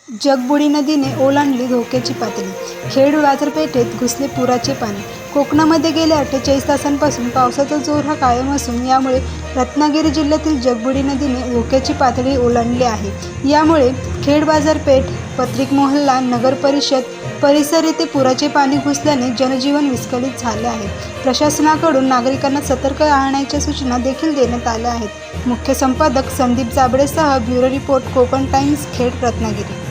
जगबुडी नदीने ओलांडली धोक्याची पातळी. खेड बाजारपेठेत घुसले पुराचे पाणी. कोकणामध्ये गेल्या 48 तासांपासून पावसाचा जोर हा कायम असून यामुळे रत्नागिरी जिल्ह्यातील जगबुडी नदीने धोक्याची पातळी ओलांडली आहे. यामुळे खेड बाजारपेठ, पत्रिक मोहल्ला, नगर परिषद परिसर येथे पुराचे पाणी घुसल्याने जनजीवन विस्कळीत झाले आहे. प्रशासनाकडून नागरिकांना सतर्क राहण्याच्या सूचना देखील देण्यात आल्या आहेत. मुख्य संपादक संदीप जाबळेसह bureau report, Konkan Times, Khed, Ratnagiri.